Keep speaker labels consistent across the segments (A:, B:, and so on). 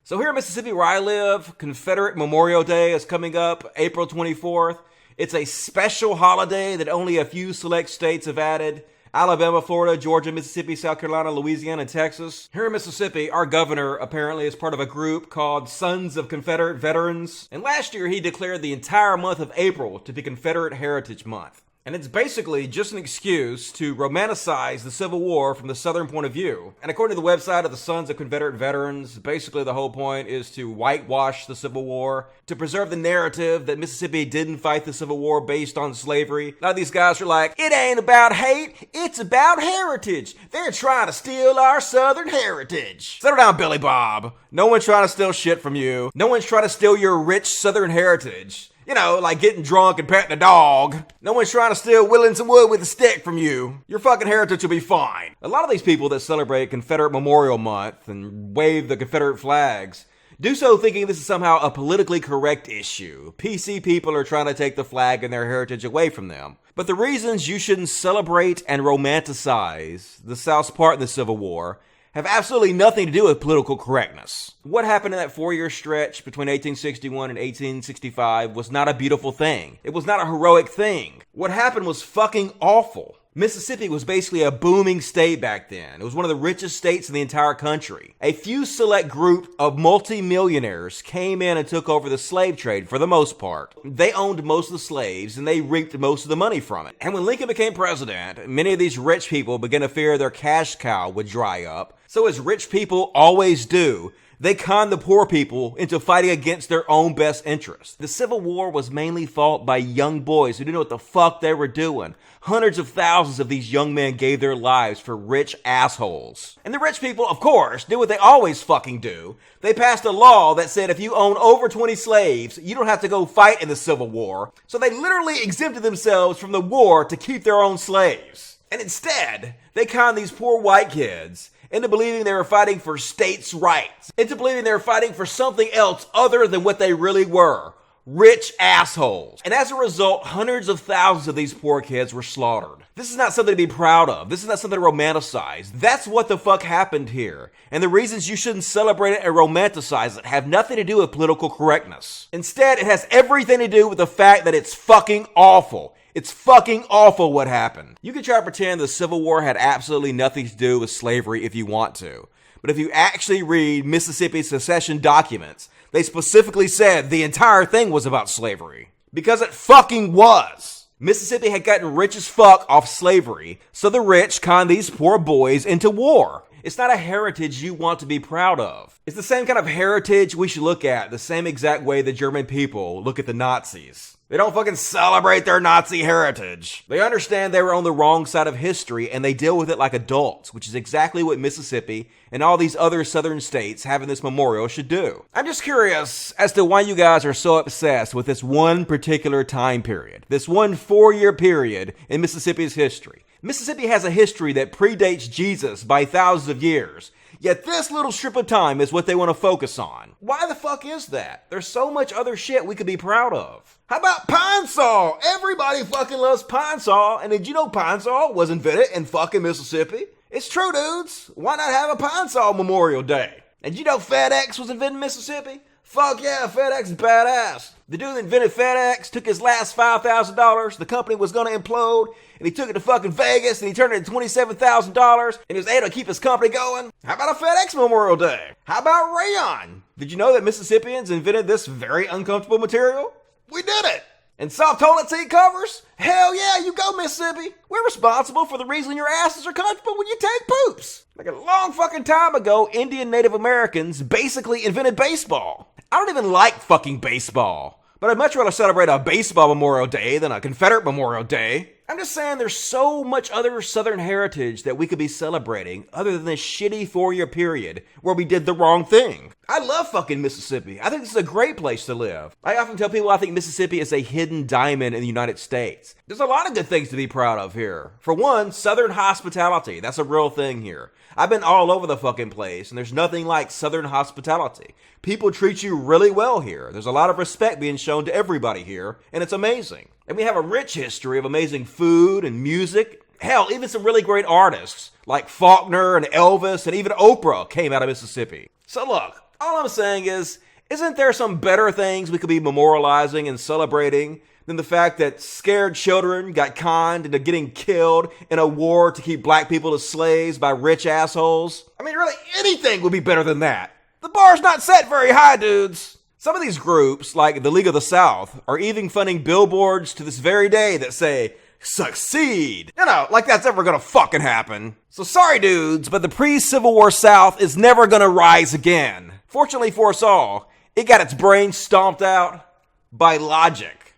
A: So here in Mississippi where I live, Confederate Memorial Day is coming up April 24th. It's a special holiday that only a few select states have added. Alabama, Florida, Georgia, Mississippi, South Carolina, Louisiana, and Texas. Here in Mississippi, our governor apparently is part of a group called Sons of Confederate Veterans. And last year he declared the entire month of April to be Confederate Heritage Month. And it's basically just an excuse to romanticize the Civil War from the Southern point of view. And according to the website of the Sons of Confederate Veterans, basically the whole point is to whitewash the Civil War, to preserve the narrative that Mississippi didn't fight the Civil War based on slavery. A lot of these guys are like, it ain't about hate, it's about heritage. They're trying to steal our Southern heritage. Settle down, Billy Bob. No one's trying to steal shit from you. No one's trying to steal your rich Southern heritage. You know, like getting drunk and petting a dog. No one's trying to steal whittling some wood with a stick from you. Your fucking heritage will be fine. A lot of these people that celebrate Confederate Memorial Month and wave the Confederate flags do so thinking this is somehow a politically correct issue. PC people are trying to take the flag and their heritage away from them. But the reasons you shouldn't celebrate and romanticize the South's part in the Civil War have absolutely nothing to do with political correctness. What happened in that 4-year stretch between 1861 and 1865 was not a beautiful thing. It was not a heroic thing. What happened was fucking awful. Mississippi was basically a booming state back then. It was one of the richest states in the entire country. A few select group of multi-millionaires came in and took over the slave trade for the most part. They owned most of the slaves and they reaped most of the money from it. And when Lincoln became president, many of these rich people began to fear their cash cow would dry up. So as rich people always do, they conned the poor people into fighting against their own best interests. The Civil War was mainly fought by young boys who didn't know what the fuck they were doing. Hundreds of thousands of these young men gave their lives for rich assholes. And the rich people, of course, did what they always fucking do. They passed a law that said if you own over 20 slaves, you don't have to go fight in the Civil War. So they literally exempted themselves from the war to keep their own slaves. And instead, they conned these poor white kids into believing they were fighting for states' rights, into believing they were fighting for something else other than what they really were. Rich assholes. And as a result, hundreds of thousands of these poor kids were slaughtered. This is not something to be proud of. This is not something to romanticize. That's what the fuck happened here. And the reasons you shouldn't celebrate it and romanticize it have nothing to do with political correctness. Instead, it has everything to do with the fact that it's fucking awful. It's fucking awful what happened. You can try to pretend the Civil War had absolutely nothing to do with slavery if you want to. But if you actually read Mississippi's secession documents, they specifically said the entire thing was about slavery. Because it fucking was. Mississippi had gotten rich as fuck off slavery, so the rich conned these poor boys into war. It's not a heritage you want to be proud of. It's the same kind of heritage we should look at the same exact way the German people look at the Nazis. They don't fucking celebrate their Nazi heritage. They understand they were on the wrong side of history and they deal with it like adults, which is exactly what Mississippi and all these other southern states having this memorial should do. I'm just curious as to why you guys are so obsessed with this one particular time period, this one 4-year period in Mississippi's history. Mississippi has a history that predates Jesus by thousands of years. Yet this little strip of time is what they want to focus on. Why the fuck is that? There's so much other shit we could be proud of. How about Pine Sol? Everybody fucking loves Pine Sol. And did you know Pine Sol was invented in fucking Mississippi? It's true, dudes. Why not have a Pine Sol Memorial Day? And you know FedEx was invented in Mississippi? Fuck yeah, FedEx is badass. The dude that invented FedEx took his last $5,000. The company was going to implode. And he took it to fucking Vegas and he turned it into $27,000. And he was able to keep his company going. How about a FedEx Memorial Day? How about rayon? Did you know that Mississippians invented this very uncomfortable material? We did it. And soft toilet seat covers? Hell yeah, you go Mississippi. We're responsible for the reason your asses are comfortable when you take poops. Like a long fucking time ago, Indian Native Americans basically invented baseball. I don't even like fucking baseball. But I'd much rather celebrate a baseball Memorial Day than a Confederate Memorial Day. I'm just saying there's so much other Southern heritage that we could be celebrating other than this shitty 4-year period where we did the wrong thing. I love fucking Mississippi. I think this is a great place to live. I often tell people I think Mississippi is a hidden diamond in the United States. There's a lot of good things to be proud of here. For one, Southern hospitality. That's a real thing here. I've been all over the fucking place, and there's nothing like Southern hospitality. People treat you really well here. There's a lot of respect being shown to everybody here, and it's amazing. And we have a rich history of amazing food and music. Hell, even some really great artists like Faulkner and Elvis and even Oprah came out of Mississippi. So look, All I'm saying is, isn't there some better things we could be memorializing and celebrating than the fact that scared children got conned into getting killed in a war to keep black people as slaves by rich assholes? I mean, really, anything would be better than that. The bar's not set very high, dudes. Some of these groups, like the League of the South, are even funding billboards to this very day that say, succeed. Like that's ever gonna fucking happen. So sorry, dudes, but the pre-Civil War South is never gonna rise again. Fortunately for us all, it got its brain stomped out by logic.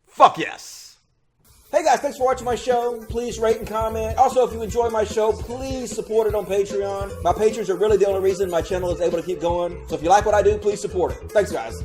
A: Fuck yes. Hey guys, thanks for watching my show. Please rate and comment. Also, if you enjoy my show, please support it on Patreon. My patrons are really the only reason my channel is able to keep going. So if you like what I do, please support it. Thanks, guys.